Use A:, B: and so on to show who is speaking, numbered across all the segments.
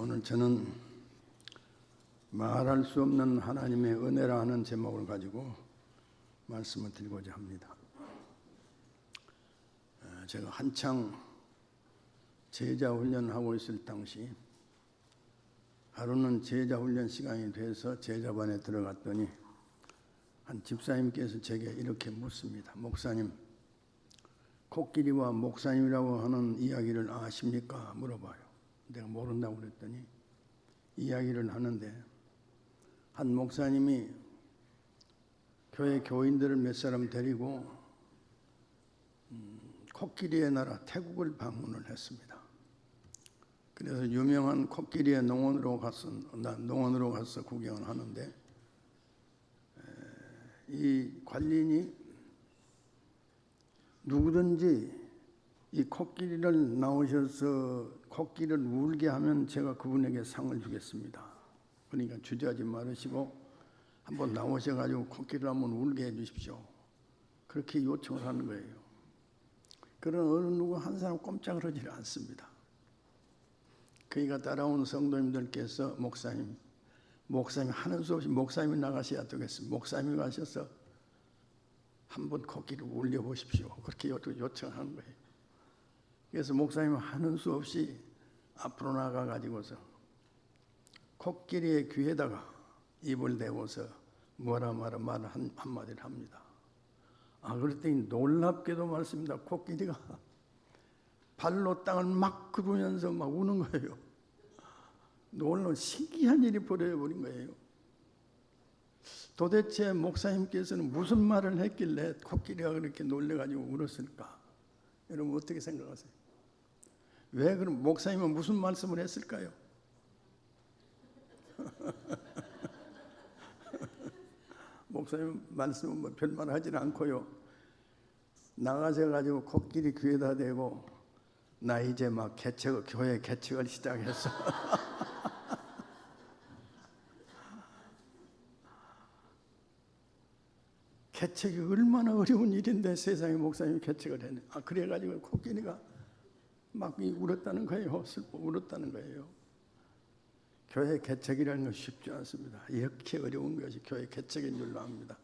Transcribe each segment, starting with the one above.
A: 오늘 저는 말할 수 없는 하나님의 은혜라 하는 제목을 가지고 말씀을 드리고자 합니다. 제가 한창 제자 훈련하고 있을 당시 하루는 제자 훈련 시간이 돼서 제자반에 들어갔더니 한 집사님께서 제게 이렇게 묻습니다. 목사님, 코끼리와 목사님이라고 하는 이야기를 아십니까? 물어봐요. 내가 모른다고 그랬더니 이야기를 하는데 한 목사님이 교회 교인들을 몇 사람 데리고 코끼리의 나라 태국을 방문을 했습니다. 그래서 유명한 코끼리의 농원으로 가서 구경을 하는데 이 관리인이 누구든지 이 코끼리를 나오셔서 코끼리를 울게 하면 제가 그분에게 상을 주겠습니다. 그러니까 주저하지 말으시고 한번 나오셔가지고 코끼리를 한번 울게 해주십시오. 그렇게 요청을 하는 거예요. 그런 어느 누구 한 사람 꼼짝을 하지 않습니다. 그러니까 따라온 성도님들께서 목사님 하는 수 없이 목사님이 나가셔야 되겠습니다. 목사님이 가셔서 한번 코끼리를 울려보십시오. 그렇게 요청하는 거예요. 그래서 목사님은 하는 수 없이 앞으로 나가가지고서 코끼리의 귀에다가 입을 대고서 뭐라 말 한마디를 합니다. 그랬더니 놀랍게도 말씀입니다. 코끼리가 발로 땅을 막 긁으면서 막 우는 거예요. 놀라운 신기한 일이 벌어버린 거예요. 도대체 목사님께서는 무슨 말을 했길래 코끼리가 그렇게 놀래가지고 울었을까? 여러분 어떻게 생각하세요? 왜 그럼 목사님은 무슨 말씀을 했을까요? 목사님 말씀은 뭐 별말 하지는 않고요. 나가셔가지고 코끼리 귀에다 대고 나 이제 막 교회 개척을 시작했어. 개척이 얼마나 어려운 일인데 세상에 목사님이 개척을 했네. 그래가지고 코끼리가 막 울었다는 거예요. 슬퍼 울었다는 거예요. 교회 개척이라는 건 쉽지 않습니다. 이렇게 어려운 것이 교회 개척인 줄로 압니다.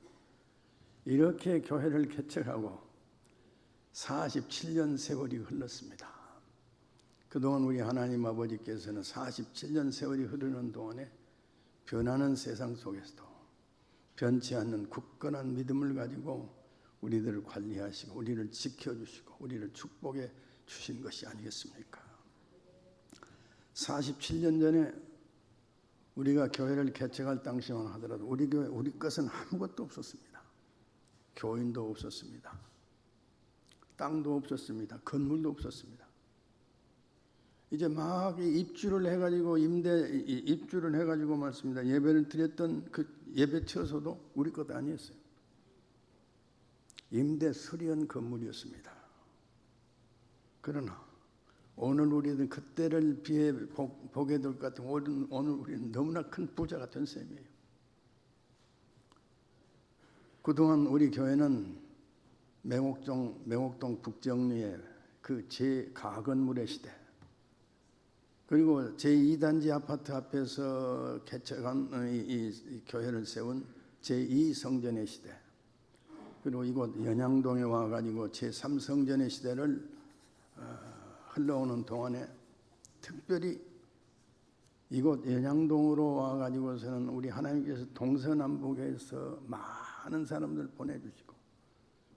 A: 이렇게 교회를 개척하고 47년 세월이 흘렀습니다. 그동안 우리 하나님 아버지께서는 47년 세월이 흐르는 동안에 변하는 세상 속에서도 변치 않는 굳건한 믿음을 가지고 우리들을 관리하시고 우리를 지켜주시고 우리를 축복해 주신 것이 아니겠습니까? 47년 전에 우리가 교회를 개척할 당시만 하더라도 우리 교회 우리 것은 아무것도 없었습니다. 교인도 없었습니다. 땅도 없었습니다. 건물도 없었습니다. 이제 막 입주를 해가지고 입주를 해가지고 말씀입니다. 예배를 드렸던 그 예배처소도 우리 것 아니었어요. 임대 수리한 건물이었습니다. 그러나 오늘 우리는 그때를 비해 보게 될 것 같은 오늘 우리는 너무나 큰 부자가 된 셈이에요. 그동안 우리 교회는 명옥동 북정리의 그 제가건물의 시대, 그리고 제2단지 아파트 앞에서 개척한 이 교회를 세운 제2성전의 시대, 그리고 이곳 연양동에 와가지고 제3성전의 시대를 흘러오는 동안에 특별히 이곳 연양동으로 와가지고서는 우리 하나님께서 동서남북에서 많은 사람들 보내주시고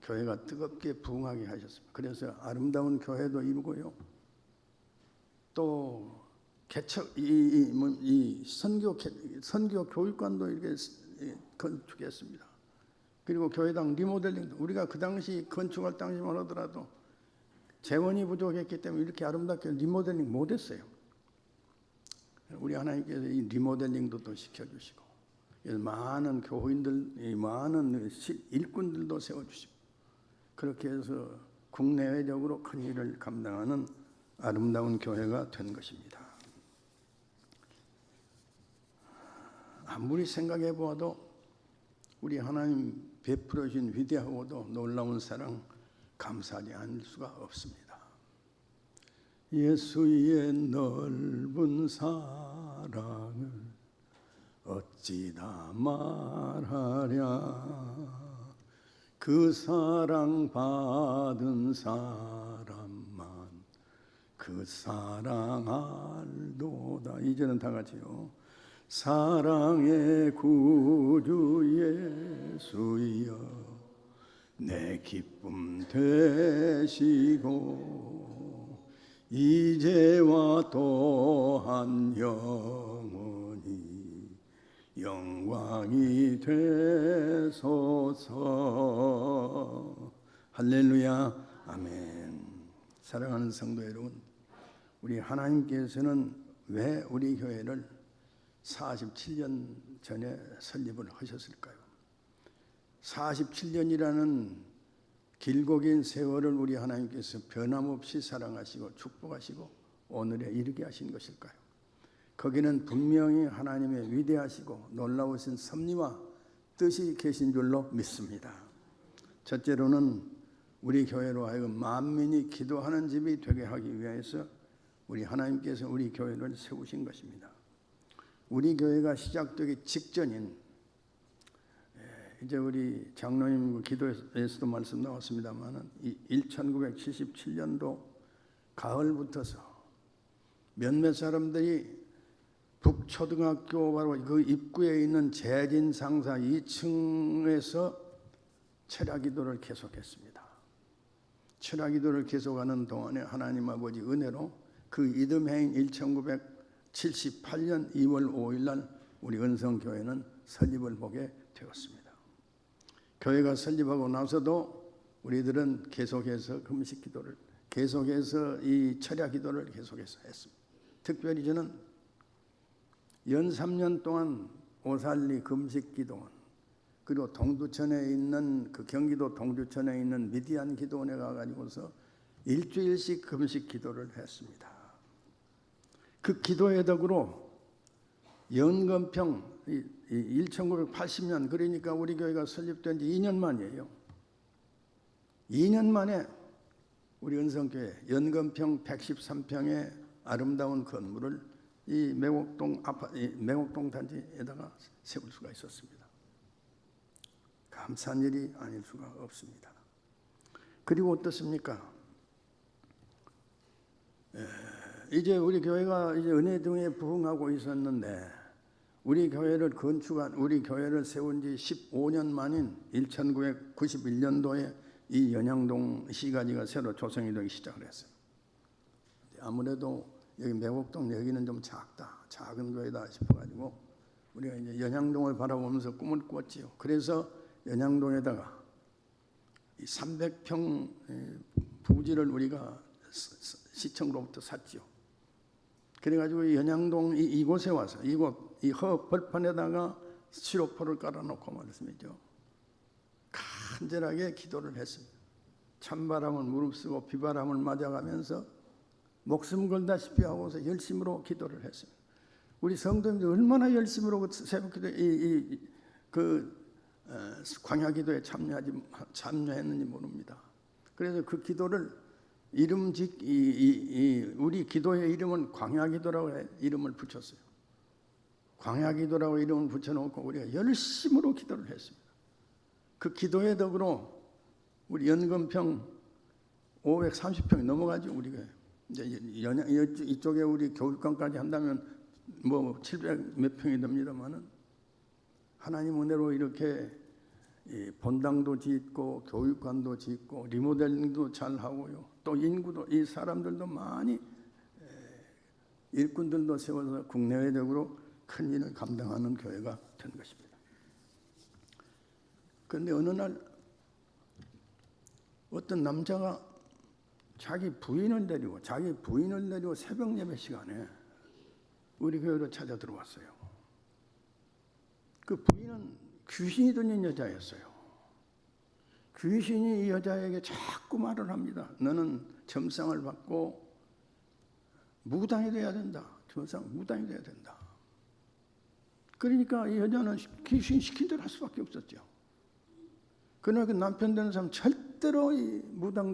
A: 교회가 뜨겁게 부흥하게 하셨습니다. 그래서 아름다운 교회도 이루고요. 또 개척 이 선교 교육관도 이렇게 건축했습니다. 그리고 교회당 리모델링도 우리가 그 당시 건축할 당시만 하더라도 재원이 부족했기 때문에 이렇게 아름답게 리모델링 못했어요. 우리 하나님께서 이 리모델링도 또 시켜주시고 많은 교인들, 많은 일꾼들도 세워주시고 그렇게 해서 국내외적으로 큰 일을 감당하는 아름다운 교회가 된 것입니다. 아무리 생각해 보아도 우리 하나님 베풀어 주신 위대하고도 놀라운 사랑 감사하지 않을 수가 없습니다. 예수의 넓은 사랑 사랑을 어찌다 말하랴. 그 사랑 받은 사람만 그 사랑 알도다. 이제는 다 같이요. 사랑의 구주 예수여 내 기쁨 되시고 이제와 또한 영원히 영광이 되소서. 할렐루야. 아멘. 사랑하는 성도 여러분, 우리 하나님께서는 왜 우리 교회를 47년 전에 설립을 하셨을까요? 47년이라는 길고 긴 세월을 우리 하나님께서 변함없이 사랑하시고 축복하시고 오늘에 이르게 하신 것일까요? 거기는 분명히 하나님의 위대하시고 놀라우신 섭리와 뜻이 계신 줄로 믿습니다. 첫째로는 우리 교회로 하여금 만민이 기도하는 집이 되게 하기 위해서 우리 하나님께서 우리 교회를 세우신 것입니다. 우리 교회가 시작되기 직전인, 이제 우리 장로님 기도에서도 말씀 나왔습니다만 1977년도 가을부터서 몇몇 사람들이 북초등학교 바로 그 입구에 있는 재진상사 2층에서 철야기도를 계속했습니다. 철야기도를 계속하는 동안에 하나님 아버지 은혜로 그 이듬해인 1978년 2월 5일 날 우리 은성교회는 설립을 보게 되었습니다. 교회가 설립하고 나서도 우리들은 계속해서 금식기도를, 계속해서 이 철야기도를 계속해서 했습니다. 특별히 저는 연 3년 동안 오살리 금식기도원, 그리고 동두천에 있는 그 경기도 동두천에 있는 미디안 기도원에 가가지고서 일주일씩 금식기도를 했습니다. 그 기도의 덕으로 연금평 1980년, 그러니까 우리 교회가 설립된 지 2년 만이에요. 2년 만에 우리 은성교회 연금평 113평의 아름다운 건물을 이 매곡동 단지에다가 세울 수가 있었습니다. 감사한 일이 아닐 수가 없습니다. 그리고 어떻습니까? 이제 우리 교회가 이제 은혜 등에 부흥하고 있었는데 우리 교회를 세운 지 15년 만인 1991년도에 이 연양동 시가지가 새로 조성이 되기 시작을 했어요. 아무래도 여기 매곡동 여기는 좀 작은 교회다 싶어가지고 우리가 이제 연양동을 바라보면서 꿈을 꿨지요. 그래서 연양동에다가 이 300평 부지를 우리가 시청으로부터 샀지요. 그래가지고 연양동 이곳에 와서 이 벌판에다가 시로포를 깔아놓고 말씀이죠. 간절하게 기도를 했습니다. 찬바람을 무릅쓰고 비바람을 맞아가면서 목숨 걸다시피 하고서 열심으로 기도를 했습니다. 우리 성도님들 얼마나 열심으로 그 새벽기도 광야기도에 참여했는지 모릅니다. 그래서 그 기도를 우리 기도의 이름은 광야기도라고 이름을 붙였어요. 광야기도라고 이름을 붙여놓고 우리가 열심으로 기도를 했습니다. 그 기도의 덕으로 우리 연금평 530평이 넘어가죠. 우리가 이제 이쪽에 우리 교육관까지 한다면 뭐 700 몇 평이 됩니다만은 하나님 은혜로 이렇게 본당도 짓고 교육관도 짓고 리모델링도 잘 하고요. 또 인구도 이 사람들도 많이 일꾼들도 세워서 국내외적으로 큰 일을 감당하는 교회가 된 것입니다. 그런데 어느 날 어떤 남자가 자기 부인을 데리고 새벽 예배 시간에 우리 교회로 찾아 들어왔어요. 그 부인은 귀신이 들린 여자였어요. 귀신이 이 여자에게 자꾸 말을 합니다. 너는 점상을 받고 무당이 돼야 된다. 무당이 돼야 된다. 그러니까 이 여자는 귀신 시킨 대로 할 수밖에 없었죠. 그러나 그 남편 되는 사람 절대로 이 무당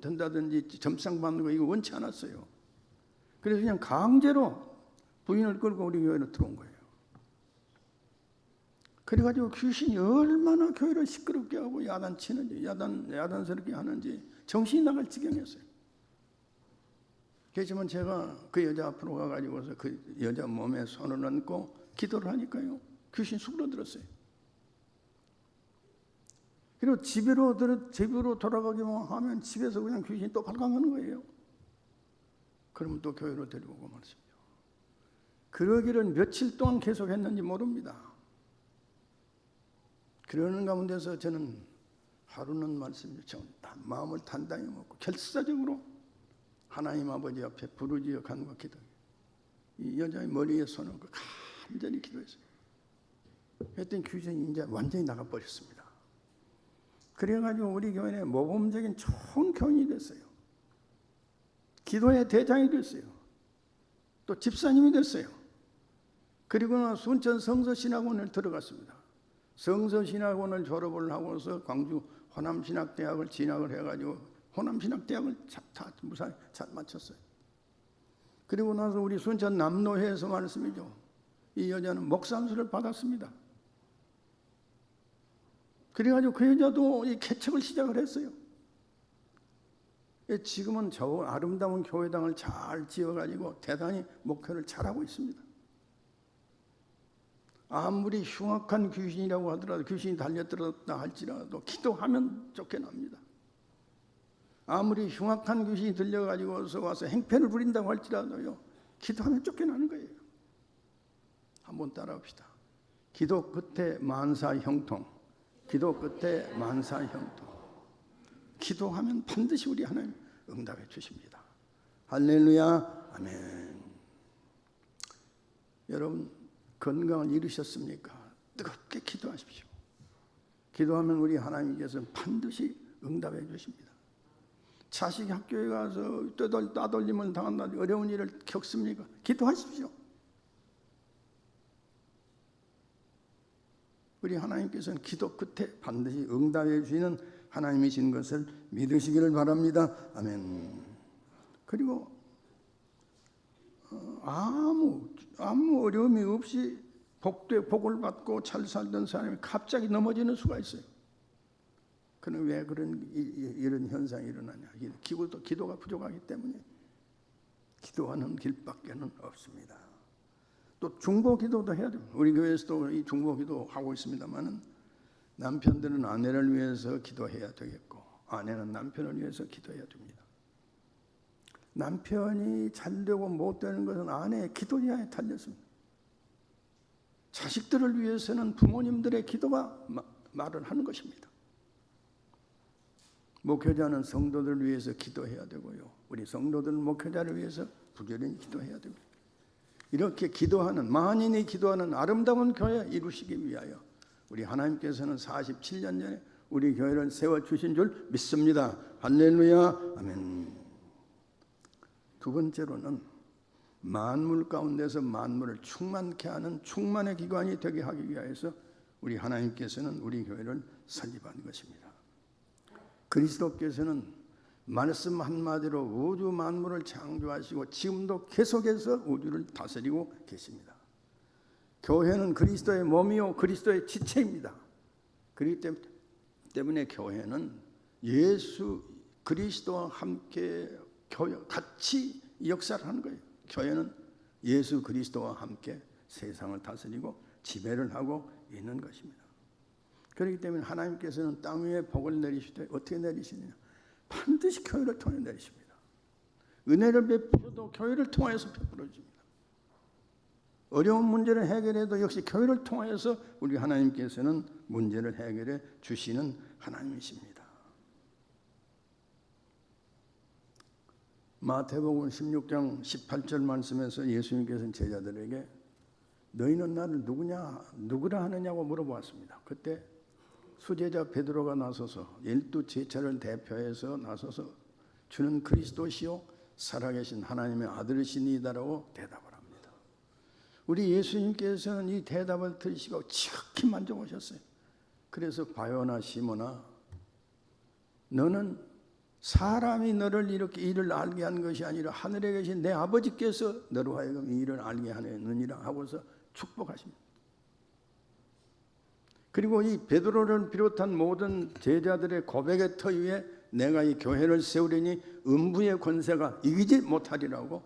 A: 된다든지 점상 받는 거 이거 원치 않았어요. 그래서 그냥 강제로 부인을 끌고 우리 교회로 들어온 거예요. 그래가지고 귀신이 얼마나 교회를 시끄럽게 하고 야단치는지, 야단스럽게 하는지 정신이 나갈 지경이었어요. 그렇지만 제가 그 여자 앞으로 가가지고서 그 여자 몸에 손을 얹고 기도를 하니까요, 귀신 수그러들었어요. 그리고 집으로 돌아가기만 하면 집에서 그냥 귀신이 또 발광하는 거예요. 그러면 또 교회로 데려오고 말씀이죠. 그러기를 며칠 동안 계속했는지 모릅니다. 그러는 가운데서 저는 하루는 말씀이죠. 마음을 단단히 먹고 결사적으로 하나님 아버지 앞에 부르짖어 간구하 기도해요. 이 여자의 머리에 손을 얹고 간절히 기도했어요. 그랬더니 귀신이 이제 완전히 나가버렸습니다. 그래가지고 우리 교회에 모범적인 좋은 교인이 됐어요. 기도의 대장이 됐어요. 또 집사님이 됐어요. 그리고 순천 성서신학원을 들어갔습니다. 성서신학원을 졸업을 하고서 광주 호남신학대학을 진학을 해가지고 호남신학대학을 무사히 잘 마쳤어요. 그리고 나서 우리 순천 남로회에서 말씀이죠. 이 여자는 목사안수를 받았습니다. 그래가지고 그 여자도 이 개척을 시작을 했어요. 지금은 저 아름다운 교회당을 잘 지어가지고 대단히 목회를 잘하고 있습니다. 아무리 흉악한 귀신이라고 하더라도, 귀신이 달려들었다 할지라도 기도하면 쫓겨납니다. 아무리 흉악한 귀신이 들려가지고서 와서 행패를 부린다고 할지라도요, 기도하면 쫓겨나는 거예요. 한번 따라합시다. 기도 끝에 만사 형통. 기도 끝에 만사 형통. 기도하면 반드시 우리 하나님 응답해 주십니다. 할렐루야. 아멘. 여러분 건강을 잃으셨습니까? 뜨겁게 기도하십시오. 기도하면 우리 하나님께서 반드시 응답해 주십니다. 자식이 학교에 가서 따돌림을 당한다, 어려운 일을 겪습니까? 기도하십시오. 우리 하나님께서는 기도 끝에 반드시 응답해 주시는 하나님이신 것을 믿으시기를 바랍니다. 아멘. 그리고 아무 어려움이 없이 복을 받고 잘 살던 사람이 갑자기 넘어지는 수가 있어요. 그는 왜 이런 현상이 일어나냐? 기도가 부족하기 때문에 기도하는 길밖에는 없습니다. 또 중보기도도 해야 돼요. 우리 교회에서도 이 중보기도 하고 있습니다만은 남편들은 아내를 위해서 기도해야 되겠고 아내는 남편을 위해서 기도해야 됩니다. 남편이 잘 되고 못 되는 것은 아내의 기도에 달렸습니다. 자식들을 위해서는 부모님들의 기도가 말을 하는 것입니다. 목회자는 성도들을 위해서 기도해야 되고요. 우리 성도들은 목회자를 위해서 부지런히 기도해야 됩니다. 이렇게 기도하는, 만인이 기도하는 아름다운 교회 이루시기 위하여 우리 하나님께서는 47년 전에 우리 교회를 세워주신 줄 믿습니다. 할렐루야. 아멘. 두 번째로는 만물 가운데서 만물을 충만케 하는 충만의 기관이 되게 하기 위하여서 우리 하나님께서는 우리 교회를 설립한 것입니다. 그리스도께서는 말씀 한마디로 우주 만물을 창조하시고 지금도 계속해서 우주를 다스리고 계십니다. 교회는 그리스도의 몸이요 그리스도의 지체입니다. 그렇기 때문에 교회는 예수 그리스도와 함께 같이 역사를 하는 거예요. 교회는 예수 그리스도와 함께 세상을 다스리고 지배를 하고 있는 것입니다. 그렇기 때문에 하나님께서는 땅 위에 복을 내리실 때 어떻게 내리시느냐? 반드시 교회를 통해 내리십니다. 은혜를 베푸셔도 교회를 통해서 베풀어 줍니다. 어려운 문제를 해결해도 역시 교회를 통해서 우리 하나님께서는 문제를 해결해 주시는 하나님이십니다. 마태복음 16장 18절 말씀에서 예수님께서는 제자들에게 너희는 나를 누구라 하느냐고 물어보았습니다. 그때 수제자 베드로가 나서서 12제자를 대표해서 나서서 주는 그리스도시요 살아계신 하나님의 아들이시니이다라고 대답을 합니다. 우리 예수님께서는 이 대답을 들으시고 지극히 만족하셨어요. 그래서 바요나 시몬아 너는 사람이 너를 이렇게 일을 알게 한 것이 아니라 하늘에 계신 내 아버지께서 너로 하여금 이 일을 알게 하느니라 하고서 축복하십니다. 그리고 이 베드로를 비롯한 모든 제자들의 고백의 터 위에 내가 이 교회를 세우리니 음부의 권세가 이기지 못하리라고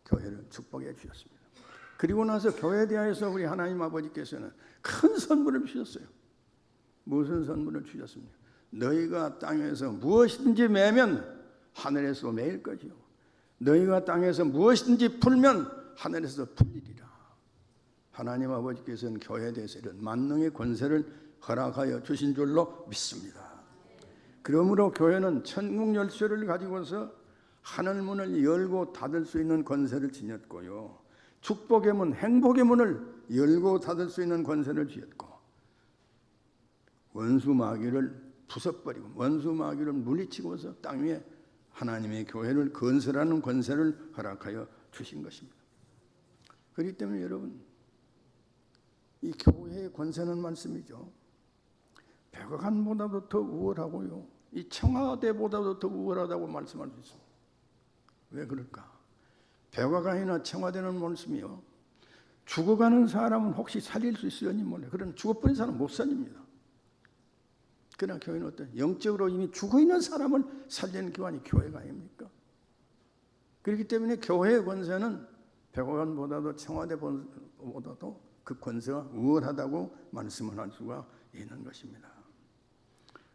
A: 교회를 축복해 주셨습니다. 그리고 나서 교회에 대하여서 우리 하나님 아버지께서는 큰 선물을 주셨어요. 무슨 선물을 주셨습니까? 너희가 땅에서 무엇이든지 매면 하늘에서 매일 것이요 너희가 땅에서 무엇이든지 풀면 하늘에서 풀리리라. 하나님 아버지께서는 교회에 대해서 이런 만능의 권세를 허락하여 주신 줄로 믿습니다. 그러므로 교회는 천국 열쇠를 가지고서 하늘 문을 열고 닫을 수 있는 권세를 지녔고요, 축복의 문, 행복의 문을 열고 닫을 수 있는 권세를 지었고, 원수 마귀를 부숴버리고 원수 마귀를 물리치고서 땅 위에 하나님의 교회를 건설하는 권세를 허락하여 주신 것입니다. 그렇기 때문에 여러분, 이 교회의 권세는 말씀이죠. 백악관보다도 더 우월하고요, 이 청와대보다도 더 우월하다고 말씀할 수 있습니다. 왜 그럴까? 백악관이나 청와대는 말씀이요, 죽어가는 사람은 혹시 살릴 수 있으려니 몰라요. 그러나 죽어버린 사람은 못 살립니다. 그러나 교회는 어떤 영적으로 이미 죽어있는 사람을 살리는 기관이 교회가 아닙니까? 그렇기 때문에 교회의 권세는 백악관보다도 청와대보다도 그 권세가 우월하다고 말씀을 할 수가 있는 것입니다.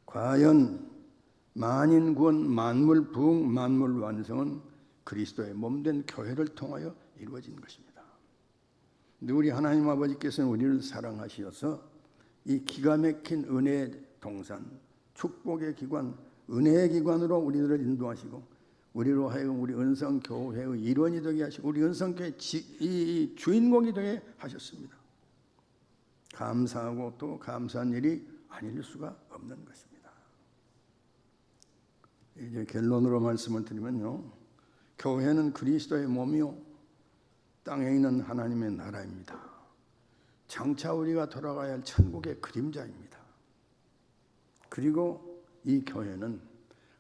A: 과연 만인 구원, 만물 부흥, 만물 완성은 그리스도의 몸된 교회를 통하여 이루어진 것입니다. 우리 하나님 아버지께서는 우리를 사랑하셔서 이 기가 막힌 은혜의 동산, 축복의 기관, 은혜의 기관으로 우리들을 인도하시고 우리로 하여금 우리 은성교회의 일원이 되게 하시고 우리 은성교회의 주인공이 되게 하셨습니다. 감사하고 또 감사한 일이 아닐 수가 없는 것입니다. 이제 결론으로 말씀을 드리면요, 교회는 그리스도의 몸이요 땅에 있는 하나님의 나라입니다. 장차 우리가 돌아가야 할 천국의 그림자입니다. 그리고 이 교회는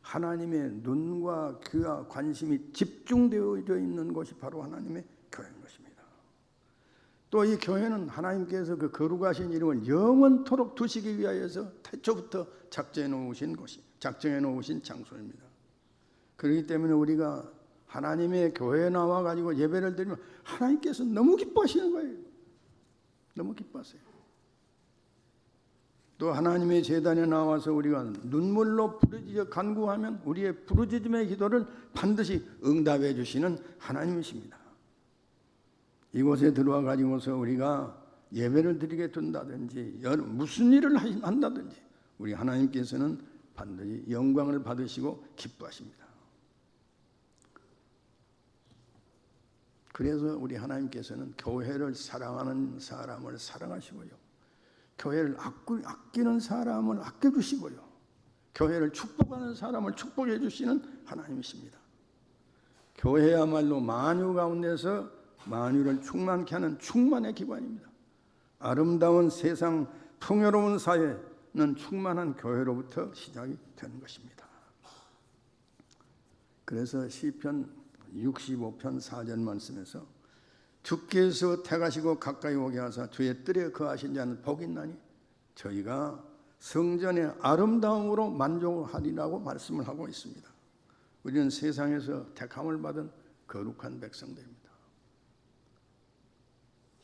A: 하나님의 눈과 귀와 관심이 집중되어 있는 것이 바로 하나님의 교회인 것입니다. 또 이 교회는 하나님께서 그 거룩하신 이름을 영원토록 두시기 위하여서 태초부터 작정해 놓으신 장소입니다. 그렇기 때문에 우리가 하나님의 교회에 나와 가지고 예배를 드리면 하나님께서 너무 기뻐하시는 거예요. 너무 기뻐하세요. 또 하나님의 제단에 나와서 우리가 눈물로 부르짖어 간구하면 우리의 부르짖음의 기도를 반드시 응답해 주시는 하나님이십니다. 이곳에 들어와 가지고서 우리가 예배를 드리게 된다든지 무슨 일을 한다든지 우리 하나님께서는 반드시 영광을 받으시고 기뻐하십니다. 그래서 우리 하나님께서는 교회를 사랑하는 사람을 사랑하시고요, 교회를 아끼는 사람을 아껴주시고요, 교회를 축복하는 사람을 축복해 주시는 하나님이십니다. 교회야말로 만유 가운데서 만유를 충만케 하는 충만의 기관입니다. 아름다운 세상, 풍요로운 사회는 충만한 교회로부터 시작이 되는 것입니다. 그래서 시편 65편 4절 말씀에서 주께서 택하시고 가까이 오게 하사 주의 뜰에 거하신 자는 복이 있나니 저희가 성전의 아름다움으로 만족하리라고 말씀을 하고 있습니다. 우리는 세상에서 택함을 받은 거룩한 백성들입니다.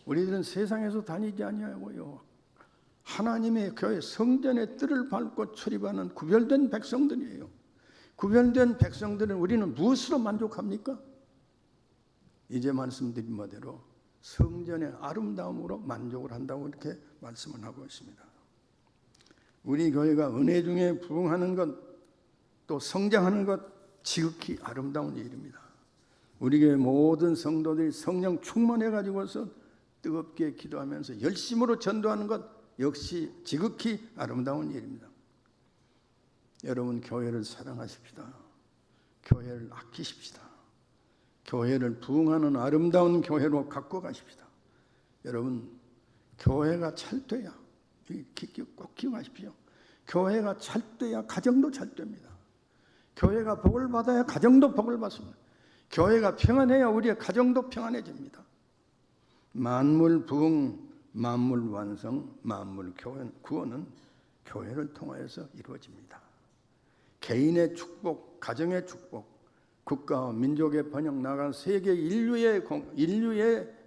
A: 우리들은 세상에서 다니지 아니하고요, 하나님의 교회 성전의 뜰을 밟고 출입하는 구별된 백성들이에요. 구별된 백성들은 우리는 무엇으로 만족합니까? 이제 말씀드린 바대로 성전의 아름다움으로 만족을 한다고 이렇게 말씀을 하고 있습니다. 우리 교회가 은혜 중에 부흥하는 것, 또 성장하는 것 지극히 아름다운 일입니다. 우리 교회 모든 성도들이 성령 충만해 가지고서 뜨겁게 기도하면서 열심으로 전도하는 것 역시 지극히 아름다운 일입니다. 여러분, 교회를 사랑하십시다. 교회를 아끼십시다. 교회를 부흥하는 아름다운 교회로 갖고 가십시다. 여러분, 교회가 잘 돼야, 꼭 기억하십시오. 교회가 잘 돼야 가정도 잘 됩니다. 교회가 복을 받아야 가정도 복을 받습니다. 교회가 평안해야 우리의 가정도 평안해집니다. 만물 부흥, 만물 완성, 만물 구원은 교회를 통하여서 이루어집니다. 개인의 축복, 가정의 축복, 국가와 민족의 번영, 나아간 세계 인류의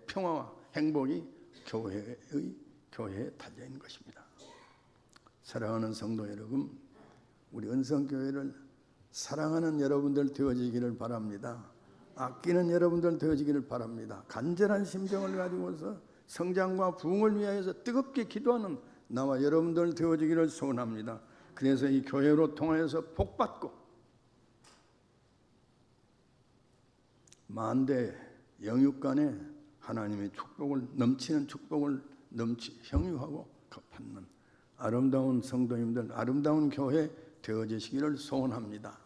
A: 평화와 행복이 교회에 달려 있는 것입니다. 사랑하는 성도 여러분, 우리 은성교회를 사랑하는 여러분들 되어지기를 바랍니다. 아끼는 여러분들 되어지기를 바랍니다. 간절한 심정을 가지고서 성장과 부흥을 위하여서 뜨겁게 기도하는 나와 여러분들 되어지기를 소원합니다. 그래서 이 교회로 통하여서 복받고 만대 영육 간에 하나님의 축복을 넘치는 축복을 형유하고 받는 아름다운 성도님들, 아름다운 교회 되어지시기를 소원합니다.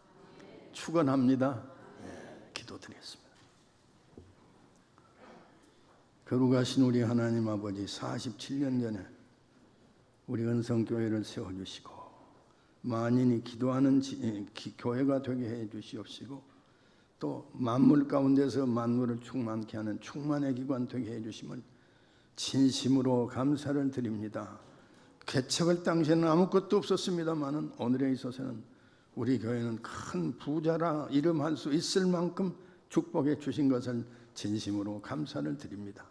A: 축원합니다. 기도드리겠습니다. 거룩하신 우리 하나님 아버지, 47년 전에 우리 은성교회를 세워주시고 만인이 기도하는 교회가 되게 해주시옵시고 또 만물 가운데서 만물을 충만케 하는 충만의 기관 되게 해주심을 진심으로 감사를 드립니다. 개척할 당시에는 아무것도 없었습니다마는 오늘에 있어서는 우리 교회는 큰 부자라 이름할 수 있을 만큼 축복해 주신 것을 진심으로 감사를 드립니다.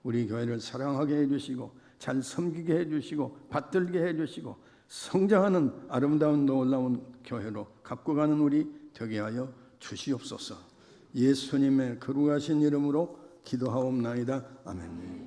A: 우리 교회를 사랑하게 해주시고 잘 섬기게 해주시고 받들게 해주시고 성장하는 아름다운 놀라운 교회로 갖고 가는 우리 되게 하여 주시옵소서. 예수님의 거룩하신 이름으로 기도하옵나이다. 아멘.